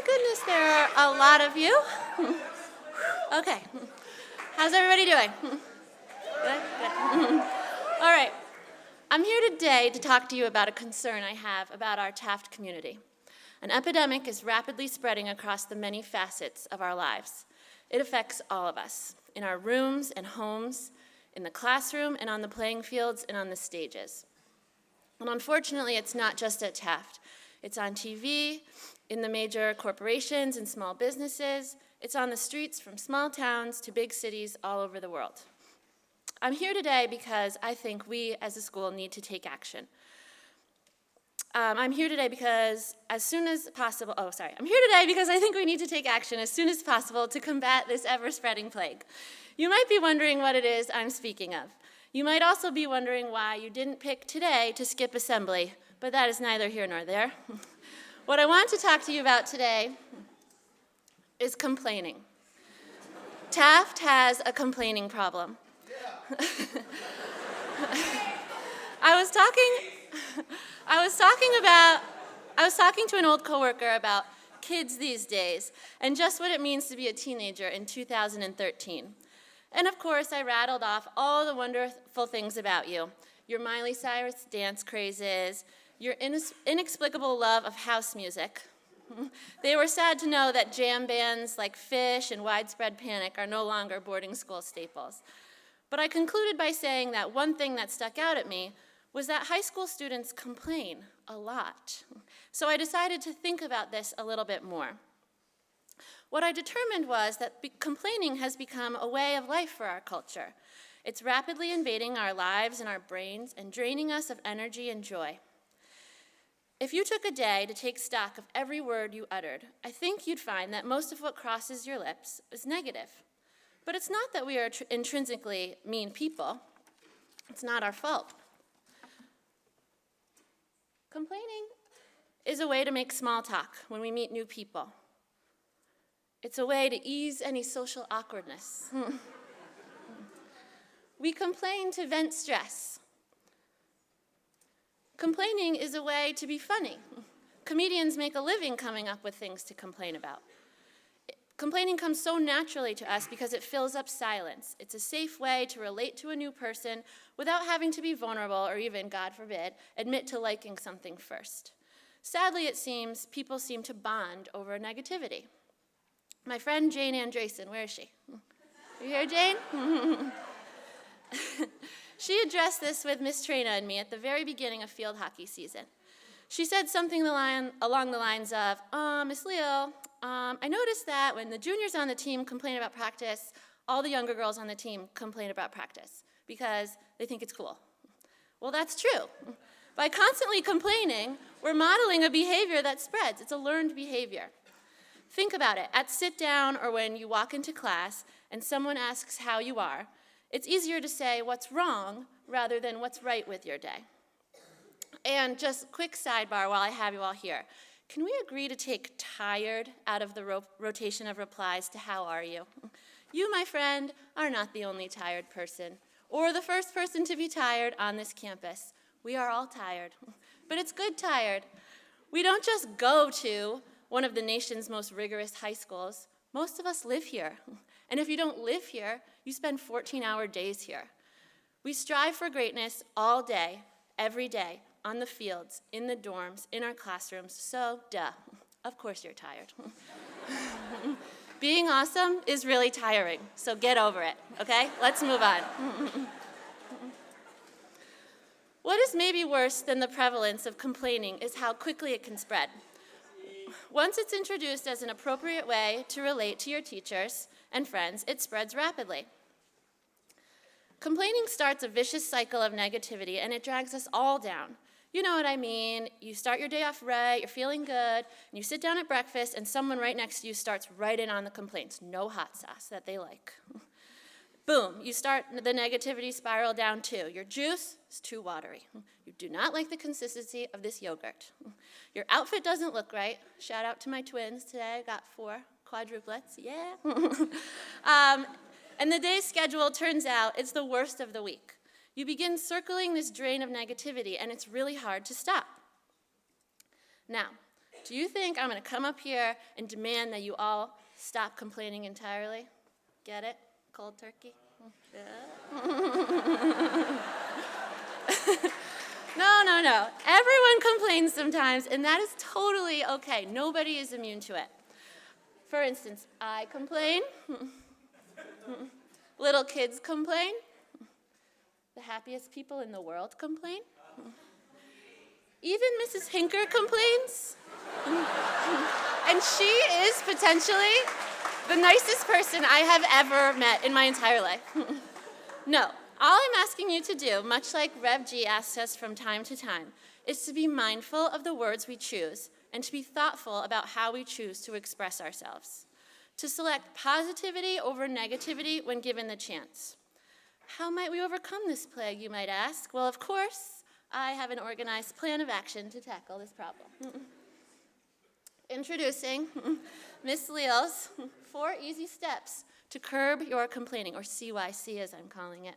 goodness, there are a lot of you. Okay. How's everybody doing? Good? Good. All right. I'm here today to talk to you about a concern I have about our Taft community. An epidemic is rapidly spreading across the many facets of our lives. It affects all of us, in our rooms and homes, in the classroom, and on the playing fields, and on the stages. And unfortunately, it's not just at Taft. It's on TV, in the major corporations and small businesses. It's on the streets from small towns to big cities all over the world. I'm here today because I think we as a school need to take action. I'm here today because I'm here today because I think we need to take action as soon as possible to combat this ever-spreading plague. You might be wondering what it is I'm speaking of. You might also be wondering why you didn't pick today to skip assembly, but that is neither here nor there. What I want to talk to you about today is complaining. Taft has a complaining problem. I was talking to an old coworker about kids these days and just what it means to be a teenager in 2013. And of course, I rattled off all the wonderful things about you. Your Miley Cyrus dance crazes, your inexplicable love of house music. They were sad to know that jam bands like Fish and Widespread Panic are no longer boarding school staples. But I concluded by saying that one thing that stuck out at me was that high school students complain a lot. So I decided to think about this a little bit more. What I determined was that complaining has become a way of life for our culture. It's rapidly invading our lives and our brains and draining us of energy and joy. If you took a day to take stock of every word you uttered, I think you'd find that most of what crosses your lips is negative. But it's not that we are intrinsically mean people. It's not our fault. Complaining is a way to make small talk when we meet new people. It's a way to ease any social awkwardness. We complain to vent stress. Complaining is a way to be funny. Comedians make a living coming up with things to complain about. Complaining comes so naturally to us because it fills up silence. It's a safe way to relate to a new person without having to be vulnerable or even, God forbid, admit to liking something first. Sadly, it seems people seem to bond over negativity. My friend Jane Andreessen, where is she? You here, Jane? She addressed this with Miss Trina and me at the very beginning of field hockey season. She said something along the lines of, Miss Leal, I noticed that when the juniors on the team complain about practice, all the younger girls on the team complain about practice because they think it's cool. Well, that's true. By constantly complaining, we're modeling a behavior that spreads. It's a learned behavior. Think about it. At sit down or when you walk into class and someone asks how you are, it's easier to say what's wrong rather than what's right with your day. And just quick sidebar while I have you all here. Can we agree to take tired out of the rotation of replies to how are you? You, my friend, are not the only tired person or the first person to be tired on this campus. We are all tired, but it's good tired. We don't just go to one of the nation's most rigorous high schools. Most of us live here. And if you don't live here, you spend 14-hour days here. We strive for greatness all day, every day, on the fields, in the dorms, in our classrooms, so duh, of course you're tired. Being awesome is really tiring, so get over it, okay? Let's move on. What is maybe worse than the prevalence of complaining is how quickly it can spread. Once it's introduced as an appropriate way to relate to your teachers and friends, it spreads rapidly. Complaining starts a vicious cycle of negativity, and it drags us all down. You know what I mean. You start your day off right, you're feeling good, and you sit down at breakfast, and someone right next to you starts right in on the complaints. No hot sauce that they like. Boom, you start the negativity spiral down too. Your juice is too watery. You do not like the consistency of this yogurt. Your outfit doesn't look right. Shout out to my twins today. I got 4 quadruplets, yeah. And the day's schedule turns out it's the worst of the week. You begin circling this drain of negativity, and it's really hard to stop. Now, Do you think I'm going to come up here and demand that you all stop complaining entirely? Get it? Cold turkey? Yeah. No. Everyone complains sometimes, and that is totally okay. Nobody is immune to it. For instance, I complain. Little kids complain. The happiest people in the world complain. Even Mrs. Hinker complains. And she is potentially the nicest person I have ever met in my entire life. No, all I'm asking you to do, much like Rev G asks us from time to time, is to be mindful of the words we choose and to be thoughtful about how we choose to express ourselves. To select positivity over negativity when given the chance. How might we overcome this plague, you might ask? Well, of course, I have an organized plan of action to tackle this problem. Introducing Ms. Leal's 4 easy steps to curb your complaining, or CYC as I'm calling it.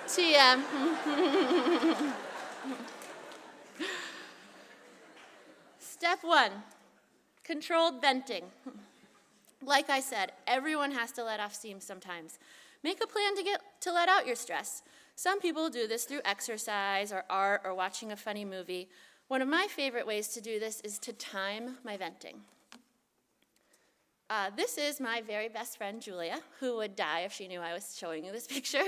TM. Step 1, controlled venting. Like I said, everyone has to let off steam sometimes. Make a plan to let out your stress. Some people do this through exercise or art or watching a funny movie. One of my favorite ways to do this is to time my venting. This is my very best friend, Julia, who would die if she knew I was showing you this picture.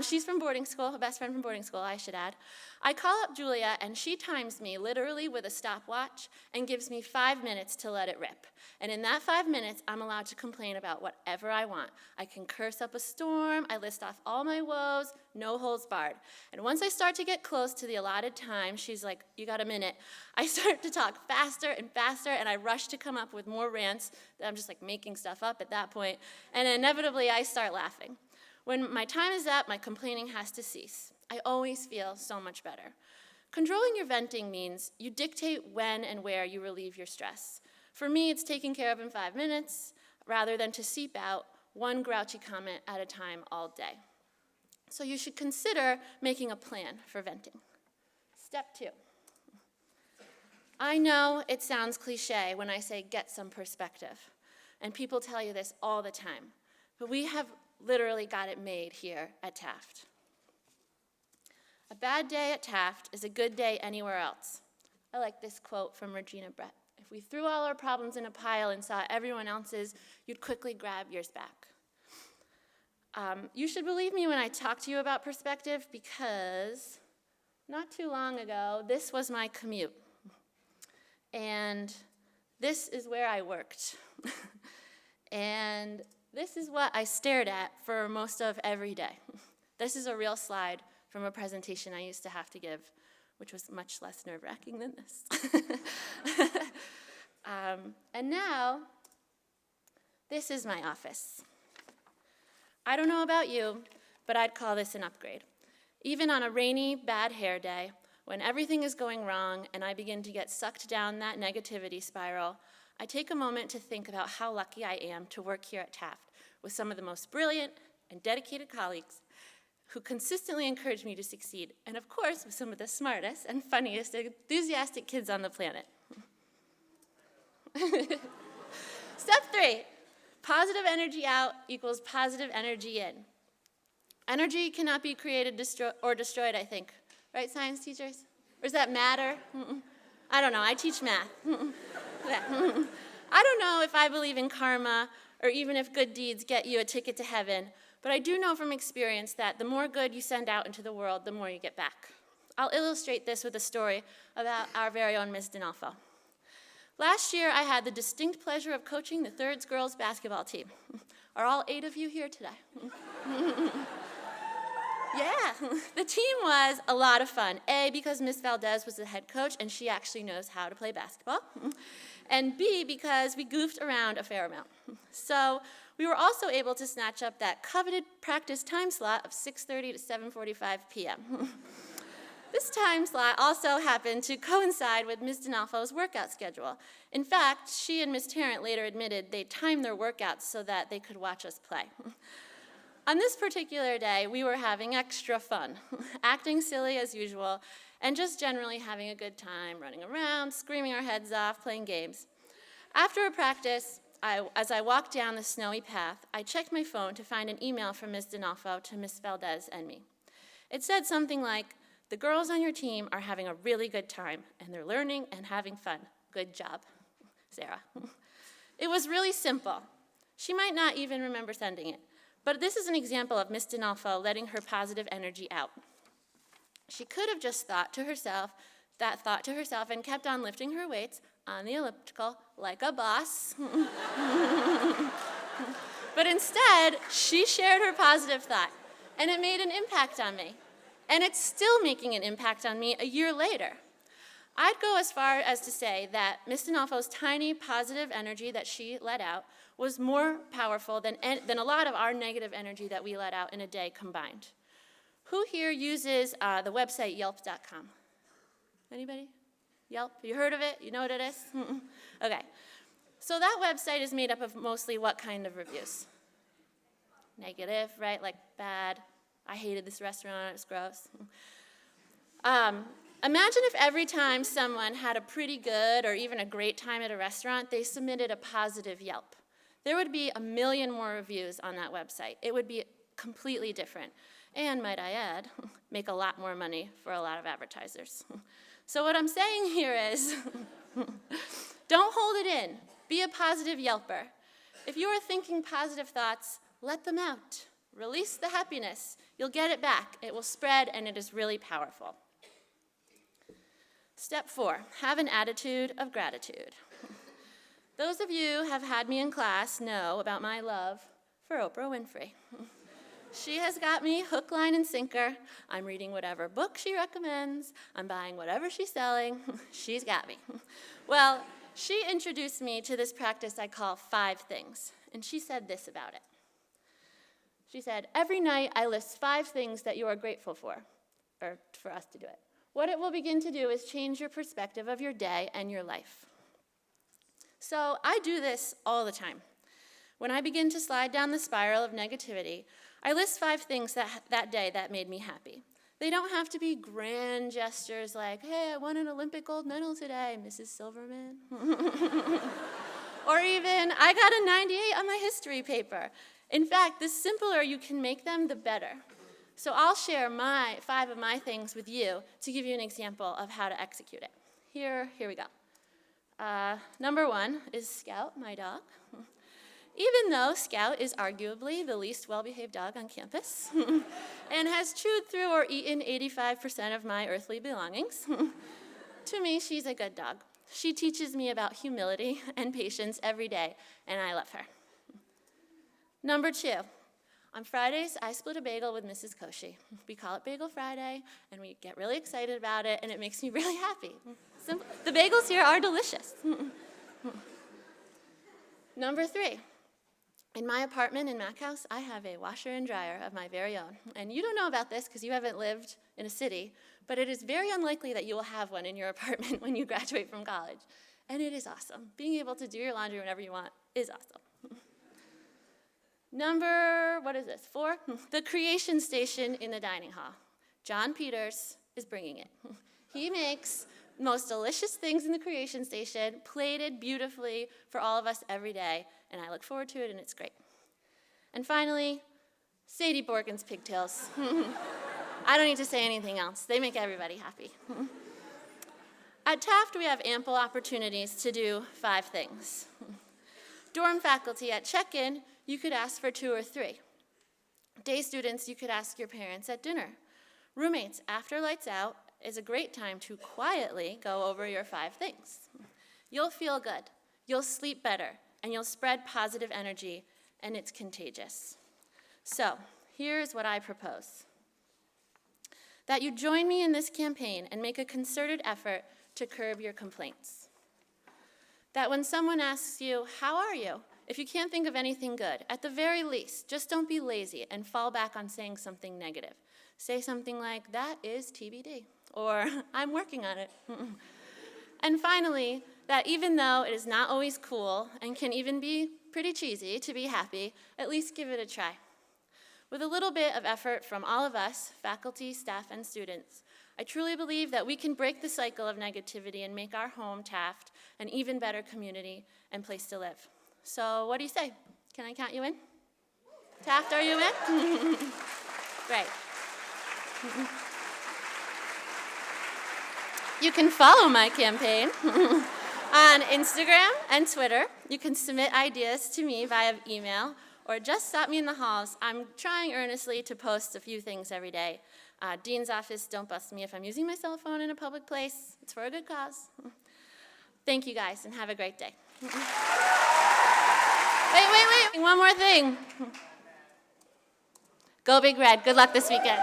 She's from boarding school, a best friend from boarding school, I should add. I call up Julia, and she times me literally with a stopwatch and gives me 5 minutes to let it rip. And in that 5 minutes, I'm allowed to complain about whatever I want. I can curse up a storm, I list off all my woes, no holds barred. And once I start to get close to the allotted time, she's like, you got a minute. I start to talk faster and faster, and I rush to come up with more rants that I'm just like making stuff up at that point. And inevitably, I start laughing. When my time is up, my complaining has to cease. I always feel so much better. Controlling your venting means you dictate when and where you relieve your stress. For me, it's taken care of in 5 minutes, rather than to seep out one grouchy comment at a time all day. So you should consider making a plan for venting. Step 2. I know it sounds cliche when I say get some perspective, and people tell you this all the time, but we have literally got it made here at Taft. A bad day at Taft is a good day anywhere else. I like this quote from Regina Brett. If we threw all our problems in a pile and saw everyone else's, you'd quickly grab yours back. You should believe me when I talk to you about perspective, because not too long ago, this was my commute. And this is where I worked. And this is what I stared at for most of every day. This is a real slide from a presentation I used to have to give, which was much less nerve-wracking than this. And now, this is my office. I don't know about you, but I'd call this an upgrade. Even on a rainy, bad hair day, when everything is going wrong and I begin to get sucked down that negativity spiral, I take a moment to think about how lucky I am to work here at Taft with some of the most brilliant and dedicated colleagues who consistently encourage me to succeed, and of course, with some of the smartest and funniest, enthusiastic kids on the planet. Step 3, positive energy out equals positive energy in. Energy cannot be created or destroyed, I think. Right, science teachers? Or does that matter? I don't know, I teach math. I don't know if I believe in karma or even if good deeds get you a ticket to heaven, but I do know from experience that the more good you send out into the world, the more you get back. I'll illustrate this with a story about our very own Ms. Dinalfo. Last year, I had the distinct pleasure of coaching the Thirds girls basketball team. Are all 8 of you here today? Yeah, the team was a lot of fun. A, because Miss Valdez was the head coach and she actually knows how to play basketball. And B, because we goofed around a fair amount. So we were also able to snatch up that coveted practice time slot of 6:30 to 7:45 p.m. This time slot also happened to coincide with Ms. Dinalfo's workout schedule. In fact, she and Ms. Tarrant later admitted they timed their workouts so that they could watch us play. On this particular day, we were having extra fun, acting silly as usual, and just generally having a good time, running around, screaming our heads off, playing games. After a practice, as I walked down the snowy path, I checked my phone to find an email from Ms. D'Onofrio to Ms. Valdez and me. It said something like, "The girls on your team are having a really good time, and they're learning and having fun. Good job, Sarah." It was really simple. She might not even remember sending it, but this is an example of Ms. D'Onofrio letting her positive energy out. She could have just thought to herself and kept on lifting her weights on the elliptical like a boss. But instead, she shared her positive thought, and it made an impact on me. And it's still making an impact on me a year later. I'd go as far as to say that Ms. D'Onofrio's tiny positive energy that she let out was more powerful than a lot of our negative energy that we let out in a day combined. Who here uses the website Yelp.com? Anybody? Yelp? You heard of it? You know what it is? Okay. So that website is made up of mostly what kind of reviews? Negative, right? Like bad. I hated this restaurant. It was gross. Imagine if every time someone had a pretty good or even a great time at a restaurant, they submitted a positive Yelp. There would be 1 million more reviews on that website. It would be completely different. And, might I add, make a lot more money for a lot of advertisers. So what I'm saying here is, don't hold it in. Be a positive Yelper. If you are thinking positive thoughts, let them out. Release the happiness. You'll get it back. It will spread, and it is really powerful. Step 4, have an attitude of gratitude. Those of you who have had me in class know about my love for Oprah Winfrey. She has got me hook, line, and sinker. I'm reading whatever book she recommends. I'm buying whatever she's selling. She's got me. Well, she introduced me to this practice I call 5 things, and she said this about it. She said, every night I list 5 things that you are grateful for, or for us to do it. What it will begin to do is change your perspective of your day and your life. So I do this all the time. When I begin to slide down the spiral of negativity, I list 5 things that day that made me happy. They don't have to be grand gestures like, hey, I won an Olympic gold medal today, Mrs. Silverman. Or even, I got a 98 on my history paper. In fact, the simpler you can make them, the better. So I'll share 5 of my things with you to give you an example of how to execute it. Here we go. Number 1 is Scout, my dog. Even though Scout is arguably the least well-behaved dog on campus and has chewed through or eaten 85% of my earthly belongings, to me, she's a good dog. She teaches me about humility and patience every day, and I love her. Number 2, on Fridays, I split a bagel with Mrs. Koshy. We call it Bagel Friday, and we get really excited about it, and it makes me really happy. The bagels here are delicious. Number 3, in my apartment in Mac House, I have a washer and dryer of my very own. And you don't know about this because you haven't lived in a city, but it is very unlikely that you will have one in your apartment when you graduate from college. And it is awesome. Being able to do your laundry whenever you want is awesome. Number, 4? The creation station in the dining hall. John Peters is bringing it. He makes the most delicious things in the creation station, plated beautifully for all of us every day, and I look forward to it, and it's great. And finally, Sadie Borgen's pigtails. I don't need to say anything else. They make everybody happy. At Taft, we have ample opportunities to do 5 things. Dorm faculty at check-in, you could ask for 2 or 3. Day students, you could ask your parents at dinner. Roommates, after lights out, is a great time to quietly go over your 5 things. You'll feel good, you'll sleep better, and you'll spread positive energy, and it's contagious. So, here's what I propose. That you join me in this campaign and make a concerted effort to curb your complaints. That when someone asks you, how are you? If you can't think of anything good, at the very least, just don't be lazy and fall back on saying something negative. Say something like, that is TBD, or I'm working on it. And finally, that even though it is not always cool and can even be pretty cheesy to be happy, at least give it a try. With a little bit of effort from all of us, faculty, staff, and students, I truly believe that we can break the cycle of negativity and make our home, Taft, an even better community and place to live. So what do you say? Can I count you in? Taft, are you in? Great. You can follow my campaign on Instagram and Twitter. You can submit ideas to me via email or just stop me in the halls. I'm trying earnestly to post a few things every day. Dean's office, don't bust me if I'm using my cell phone in a public place. It's for a good cause. Thank you guys and have a great day. Wait, one more thing. Go Big Red. Good luck this weekend.